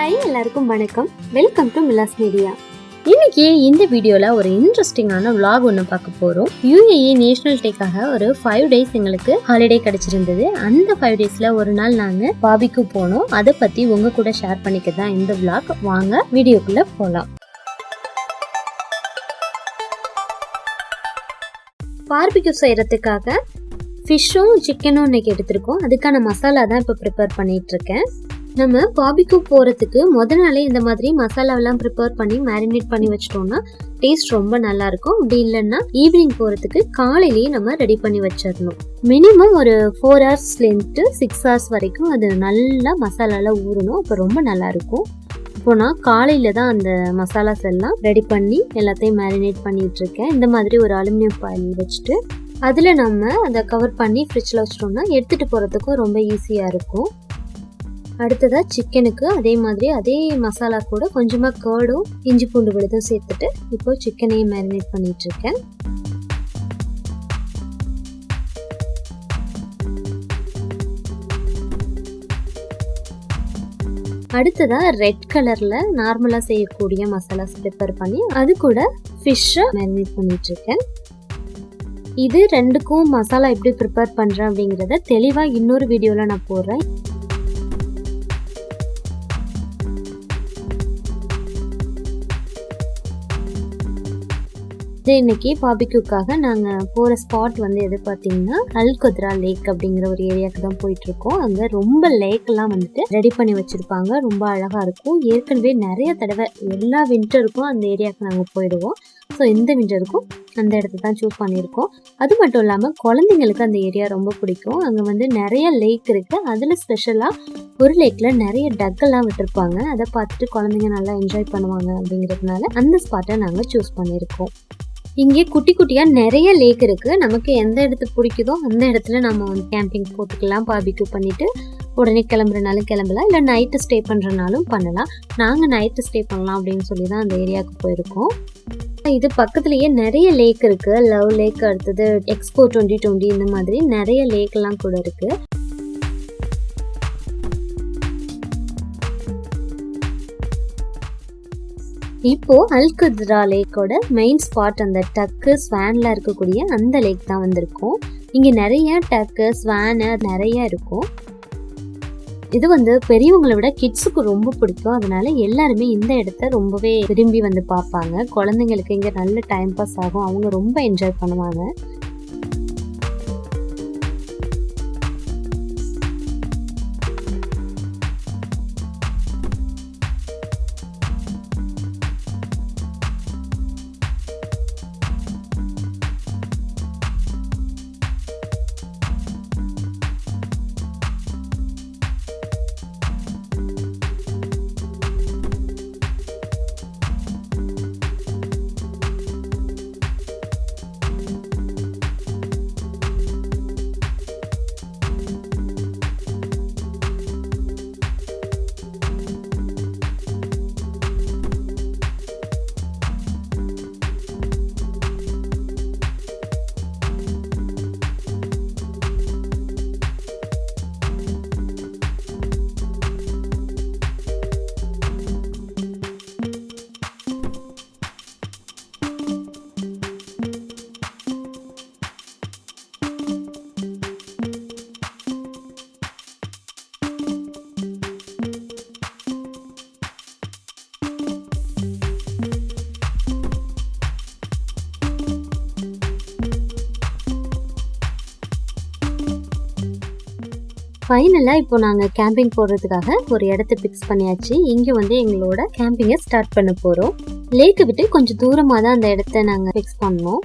Hi, எல்லாருக்கும் வணக்கம். Welcome to மிலாஸ் மீடியா. இன்னைக்கு இந்த வீடியோல ஒரு இன்ட்ரெஸ்டிங்கான vlog ஒன்று பார்க்க போறோம். UAE நேஷனல் டேக்காக ஒரு 5 days எங்களுக்கு ஹாலிடே கிடைச்சிருந்தது. அந்த 5 daysல ஒரு நாள் நாங்க பார்பிக்யூ போனோம். அதை பத்தி உங்க கூட ஷேர் பண்ணிக்க தான் இந்த vlog. வாங்க வீடியோக்குள்ள போலாம். பார்பிக்யூ செய்யறதுக்காக ஃபிஷ்ஷும் சிக்கனும் இன்னைக்கு எடுத்திருக்கோம். அதுக்கான மசாலா தான் இப்போ ப்ரிப்பேர் பண்ணிட்டு இருக்கேன். நம்ம பார்பிக்யூ போகிறதுக்கு முதல் நாளே இந்த மாதிரி மசாலாவெல்லாம் ப்ரிப்பேர் பண்ணி மேரினேட் பண்ணி வச்சிட்டோம்னா டேஸ்ட் ரொம்ப நல்லா இருக்கும். அப்படி இல்லைன்னா ஈவினிங் போகிறதுக்கு காலையிலேயே நம்ம ரெடி பண்ணி வச்சிடணும். மினிமம் ஒரு 4 hours-லேருந்து 6 hours வரைக்கும் அது நல்லா மசாலாலாம் ஊறணும். அப்போ ரொம்ப நல்லா இருக்கும். இப்போ நான் காலையில தான் அந்த மசாலாஸ் எல்லாம் ரெடி பண்ணி எல்லாத்தையும் மேரினேட் பண்ணிட்டு இருக்கேன். இந்த மாதிரி ஒரு அலுமினியம் பாயில் வச்சுட்டு அதில் நம்ம அதை கவர் பண்ணி ஃப்ரிட்ஜில் வச்சிட்டோம்னா எடுத்துகிட்டு போகிறதுக்கும் ரொம்ப ஈஸியாக இருக்கும். அடுத்ததாக சிக்கனுக்கு அதே மசாலா கூட கொஞ்சமாக கர்டும் இஞ்சி பூண்டு விழுதும் சேர்த்துட்டு இப்போ சிக்கனையும் மேரினேட் பண்ணிட்டு இருக்கேன். அடுத்ததாக ரெட் கலரில் நார்மலாக செய்யக்கூடிய மசாலாஸ் ப்ரிப்பேர் பண்ணி அது கூட ஃபிஷ்ஷை மேரினேட் பண்ணிட்டு இருக்கேன். இது ரெண்டுக்கும் மசாலா எப்படி ப்ரிப்பேர் பண்ணுறேன் அப்படிங்கிறத தெளிவாக இன்னொரு வீடியோவில் நான் போடுறேன். இன்னைக்கு பார்பிக்யூக்காக நாங்கள் போகிற ஸ்பாட் வந்து எது பார்த்தீங்கன்னா Qudra Lake அப்படிங்கிற ஒரு ஏரியாவுக்கு தான் போயிட்டு இருக்கோம். அங்கே ரொம்ப லேக்கெல்லாம் வந்துட்டு ரெடி பண்ணி வச்சிருப்பாங்க. ரொம்ப அழகாக இருக்கும். ஏற்கனவே நிறைய தடவை எல்லா வின்டருக்கும் அந்த ஏரியாவுக்கு நாங்கள் போயிடுவோம். ஸோ இந்த வின்டருக்கும் அந்த இடத்த தான் சூஸ் பண்ணியிருக்கோம். அது மட்டும் இல்லாமல் குழந்தைங்களுக்கு அந்த ஏரியா ரொம்ப பிடிக்கும். அங்கே வந்து நிறைய லேக் இருக்குது. அதில் ஸ்பெஷலாக ஒரு லேக்கில் நிறைய டக்கெல்லாம் விட்டுருப்பாங்க. அதை பார்த்துட்டு குழந்தைங்க நல்லா என்ஜாய் பண்ணுவாங்க. அப்படிங்கிறதுனால அந்த ஸ்பாட்டை நாங்கள் சூஸ் பண்ணியிருக்கோம். இங்கே குட்டி குட்டியாக நிறைய லேக் இருக்குது. நமக்கு எந்த இடத்துக்கு பிடிக்குதோ அந்த இடத்துல நம்ம வந்து கேம்பிங் போட்டுக்கலாம். பார்பிக்யூ பண்ணிவிட்டு உடனே கிளம்புறனாலும் கிளம்பலாம், இல்லை நைட்டு ஸ்டே பண்ணுறனாலும் பண்ணலாம். நாங்கள் நைட்டு ஸ்டே பண்ணலாம் அப்படின்னு சொல்லி தான் அந்த ஏரியாவுக்கு போயிருக்கோம். இது பக்கத்துலேயே நிறைய லேக் இருக்குது. லவ் லேக், அடுத்தது எக்ஸ்போ 2020, இந்த மாதிரி நிறைய லேக்கெல்லாம் கூட இருக்குது. இப்போ Qudra லேக்கோட மெயின் ஸ்பாட் அந்த டக்கு ஸ்வான்ல இருக்கக்கூடிய அந்த லேக் தான் வந்திருக்கும். இங்கே நிறைய டக்கு ஸ்வானு நிறைய இருக்கும். இது வந்து பெரியவங்களை விட கிட்ஸுக்கு ரொம்ப பிடிக்கும். அதனால எல்லாருமே இந்த இடத்த ரொம்பவே விரும்பி வந்து பார்ப்பாங்க. குழந்தைங்களுக்கு இங்கே நல்ல டைம் பாஸ் ஆகும். அவங்க ரொம்ப என்ஜாய் பண்ணுவாங்க. ஃபைனலாக இப்போ நாங்கள் கேம்பிங் போடுறதுக்காக ஒரு இடத்த ஃபிக்ஸ் பண்ணியாச்சு. இங்கே வந்து எங்களோட கேம்பிங்கை ஸ்டார்ட் பண்ண போகிறோம். லேக்கை விட்டு கொஞ்சம் தூரமாக தான் அந்த இடத்த நாங்கள் ஃபிக்ஸ் பண்ணோம்.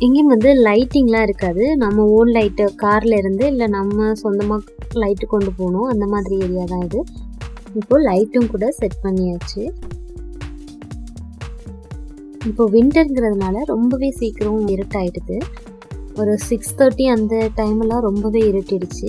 இங்கே வந்து லைட்டிங்லாம் இருக்காது. நம்ம ஓன் லைட்டு காரில் இருந்து இல்லை நம்ம சொந்தமாக லைட்டு கொண்டு போகணும். அந்த மாதிரி ஏரியா தான் இது. இப்போ லைட்டும் கூட செட் பண்ணியாச்சு. இப்போ விண்டர்ங்கிறதுனால ரொம்பவே சீக்கிரம் இருட்டாயிடுது. ஒரு 6:30 அந்த டைமெல்லாம் ரொம்பவே இருட்டிடுச்சு.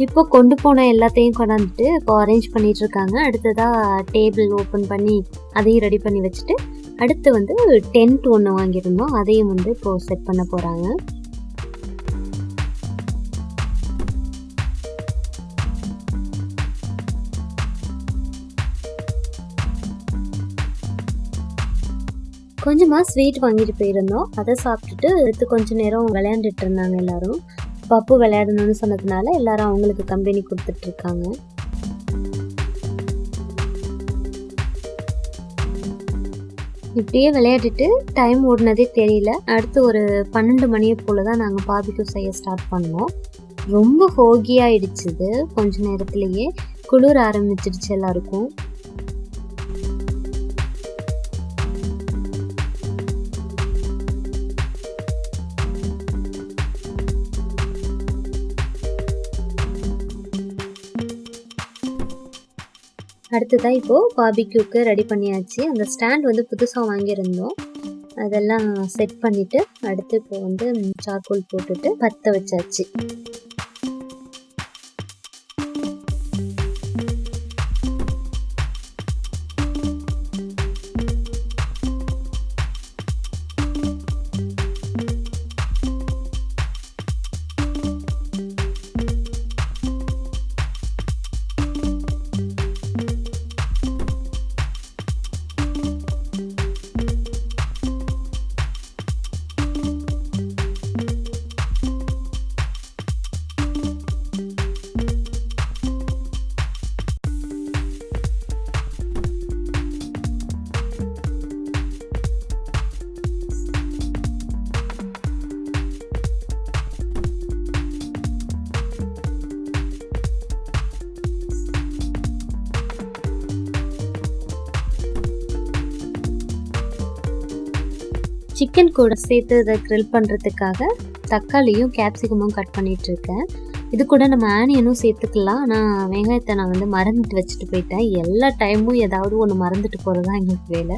இப்போ கொண்டு போன எல்லாத்தையும் கொண்டாந்துட்டு இப்போ அரேஞ்ச் பண்ணிட்டு இருக்காங்க. அடுத்ததாக டேபிள் ஓப்பன் பண்ணி அதையும் ரெடி பண்ணி வச்சுட்டு அடுத்து வந்து டென்ட் ஒன்று வாங்கியிருந்தோம், அதையும் வந்து இப்போது செட் பண்ண போகிறாங்க. கொஞ்சமாக ஸ்வீட் வாங்கிட்டு போயிருந்தோம், அதை சாப்பிட்டுட்டு அடுத்து கொஞ்சம் நேரம் விளையாண்டுட்டு இருந்தாங்க எல்லாரும். பப்பு விளையாடணும்னு சொன்னதுனால எல்லாரும் அவங்களுக்கு கம்பெனி கொடுத்துட்ருக்காங்க. இப்படியே விளையாடிட்டு டைம் ஓடினதே தெரியல. அடுத்து ஒரு 12 மணியை போல் தான் நாங்கள் பார்பிக்யூ செய்ய ஸ்டார்ட் பண்ணோம். ரொம்ப ஹோகியாகிடுச்சுது, கொஞ்ச நேரத்துலேயே குளிர ஆரம்பிச்சிடுச்சு எல்லாருக்கும். அடுத்ததான் இப்போது பார்பிக்யூக்கு ரெடி பண்ணியாச்சு. அந்த ஸ்டாண்ட் வந்து புதுசாக வாங்கியிருந்தோம், அதெல்லாம் செட் பண்ணிவிட்டு அடுத்து இப்போ வந்து சார்கோல் போட்டுட்டு பற்ற வச்சாச்சு. சிக்கன் கூட சேர்த்து இதை க்ரில் பண்ணுறதுக்காக தக்காளியும் கேப்சிகமும் கட் பண்ணிகிட்ருக்கேன். இது கூட நம்ம ஆனியனும் சேர்த்துக்கலாம், ஆனால் வெங்காயத்தை நான் வந்து மறந்துட்டு வச்சுட்டு போயிட்டேன். எல்லா டைமும் ஏதாவது ஒன்று மறந்துட்டு போகிறது தான் எங்களுக்கு வேலை.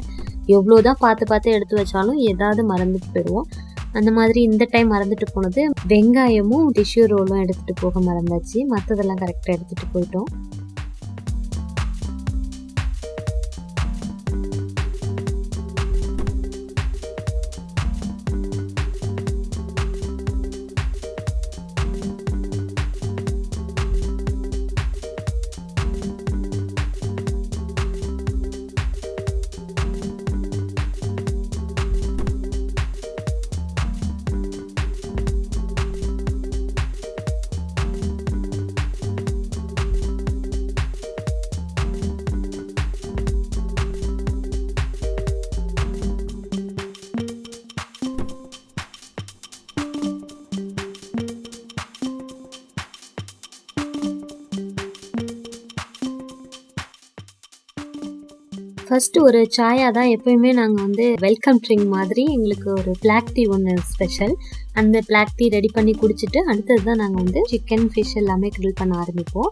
எவ்வளோ தான் பார்த்து எடுத்து வச்சாலும் ஏதாவது மறந்துட்டு போயிடுவோம். அந்த மாதிரி இந்த டைம் மறந்துட்டு போனது வெங்காயமும் டிஷ்யூ ரோலும் எடுத்துகிட்டு போக மறந்தாச்சு. மற்றதெல்லாம் கரெக்டாக எடுத்துகிட்டு போயிட்டோம். ஃபஸ்ட்டு ஒரு சாயாக தான் எப்போயுமே நாங்கள் வந்து வெல்கம் ட்ரிங்க் மாதிரி எங்களுக்கு ஒரு பிளாக் டீ ஒன்று ஸ்பெஷல். அந்த பிளாக் டீ ரெடி பண்ணி குடிச்சிட்டு அடுத்தது தான் நாங்கள் வந்து சிக்கன் ஃபிஷ் எல்லாமே க்ரில் பண்ண ஆரம்பிப்போம்.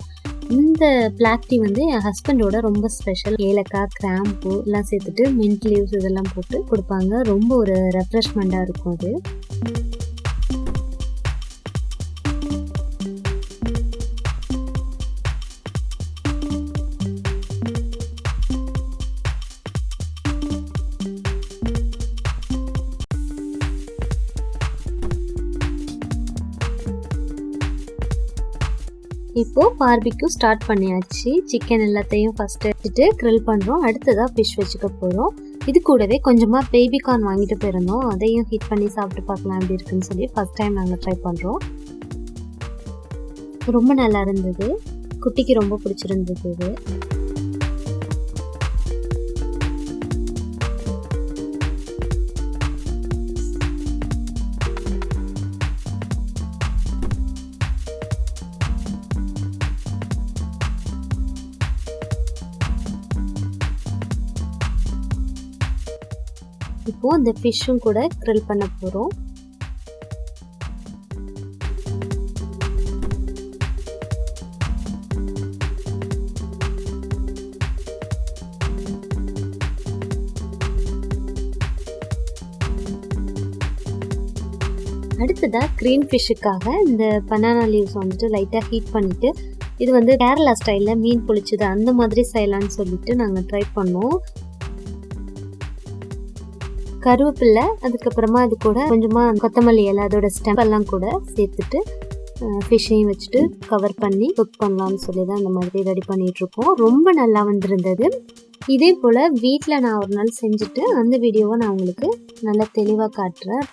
இந்த பிளாக் டீ வந்து என் ஹஸ்பண்டோட ரொம்ப ஸ்பெஷல். ஏலக்காய், கிராம்பு எல்லாம் சேர்த்துட்டு மின்ட் லீவ்ஸ் இதெல்லாம் போட்டு கொடுப்பாங்க. ரொம்ப ஒரு ரெஃப்ரெஷ்மெண்ட்டாக இருக்கும் அது. இப்போது பார்பிக்யூ ஸ்டார்ட் பண்ணியாச்சு. சிக்கன் எல்லாத்தையும் ஃபஸ்ட்டு எடுத்துட்டு க்ரில் பண்ணுறோம். அடுத்ததாக ஃபிஷ் வச்சுக்க போகிறோம். இது கூடவே கொஞ்சமாக பேபி கார்ன் வாங்கிட்டு போயிருந்தோம், அதையும் ஹீட் பண்ணி சாப்பிட்டு பார்க்கலாம் எப்படி இருக்குன்னு சொல்லி ஃபஸ்ட் டைம் நாங்கள் ட்ரை பண்ணுறோம். ரொம்ப நல்லா இருந்தது, குட்டிக்கு ரொம்ப பிடிச்சிருந்தது இது. இப்போது இந்த ஃபிஷ்ஷும் கூட க்ரில் பண்ண போகிறோம். அடுத்ததாக க்ரீன் ஃபிஷ்ஷுக்காக இந்த பனானா லீவ்ஸ் வந்துட்டு லைட்டாக ஹீட் பண்ணிவிட்டு, இது வந்து கேரளா ஸ்டைலில் மீன் பொழிச்சது அந்த மாதிரி செய்யலான்னு சொல்லிட்டு நாங்கள் ட்ரை பண்ணோம். கருவேப்பிலை, அதுக்கப்புறமா அது கூட கொஞ்சமா கொத்தமல்லி இலை, அதோட ஸ்டெம் எல்லாம் கூட சேர்த்துட்டு ஃபிஷ்ஷையும் வச்சுட்டு கவர் பண்ணி குக் பண்ணலாம்னு சொல்லி தான் இந்த மாதிரி ரெடி பண்ணிட்டு இருக்கோம். ரொம்ப நல்லா வந்திருந்தது. இதே போல் வீட்டில் நான் ஒரு நாள் செஞ்சுட்டு அந்த வீடியோவை நான் உங்களுக்கு நல்லா தெளிவாக காட்டுறேன்.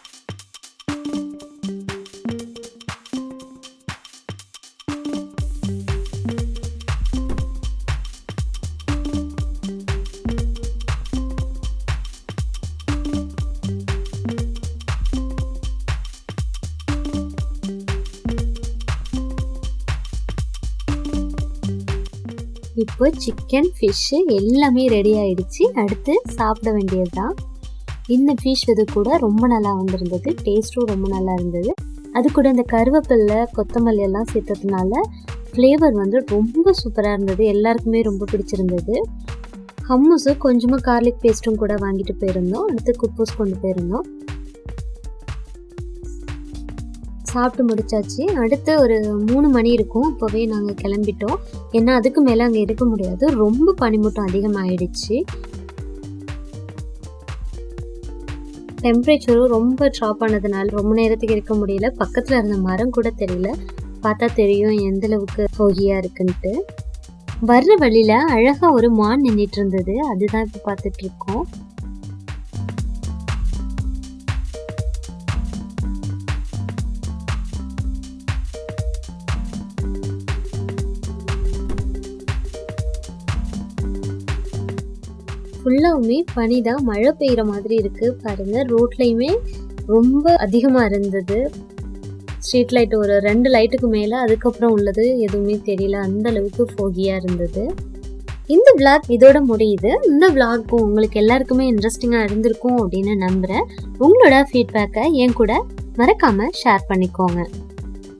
இப்போ சிக்கன், ஃபிஷ்ஷு எல்லாமே ரெடி ஆகிடுச்சு. அடுத்து சாப்பிட வேண்டியது தான். இந்த ஃபிஷ் இது கூட ரொம்ப நல்லா வந்திருந்தது. டேஸ்ட்டும் ரொம்ப நல்லா இருந்தது. அது கூட இந்த கருவேப்பிலை, கொத்தமல்லி எல்லாம் சேர்த்ததுனால ஃப்ளேவர் வந்து ரொம்ப சூப்பராக இருந்தது. எல்லாருக்குமே ரொம்ப பிடிச்சிருந்தது. ஹம்முஸும் கொஞ்சமாக கார்லிக் பேஸ்ட்டும் கூட வாங்கிட்டு போயிருந்தோம். அடுத்து குப்பூஸ் கொண்டு போயிருந்தோம். சாப்பிட்டு முடிச்சாச்சு. அடுத்து ஒரு 3 மணி இருக்கும். அப்போவே நாங்கள் கிளம்பிட்டோம். ஏன்னா அதுக்கு மேலே அங்கே இருக்க முடியாது. ரொம்ப பனிமூட்டம் அதிகமாகிடுச்சு. டெம்பரேச்சரும் ரொம்ப ட்ராப் ஆனதுனால ரொம்ப நேரத்துக்கு இருக்க முடியல. பக்கத்தில் இருந்த மரம் கூட தெரியல. பார்த்தா தெரியும் எந்த அளவுக்கு ஃபோகியாக இருக்குன்ட்டு. வர்ற வழியில் அழகாக ஒரு மான் நின்றுட்டு இருந்தது. அதுதான் இப்போ பார்த்துட்டு இருக்கோம். ஃபுல்லாவுமே பனி தான், மழை பெய்கிற மாதிரி இருக்குது பாருங்கள். ரோட்லேயுமே ரொம்ப அதிகமாக இருந்தது. ஸ்ட்ரீட் லைட் ஒரு 2 லைட்டுக்கு மேலே, அதுக்கப்புறம் உள்ளது எதுவுமே தெரியல. அந்த அளவுக்கு ஃபோகியாக இருந்தது. இந்த விளாக் இதோட முடியுது. இந்த விளாக்கும் உங்களுக்கு எல்லாருக்குமே இன்ட்ரெஸ்டிங்காக இருந்திருக்கும் அப்படின்னு நம்புகிறேன். உங்களோட ஃபீட்பேக்கை என் கூட மறக்காமல் ஷேர் பண்ணிக்கோங்க.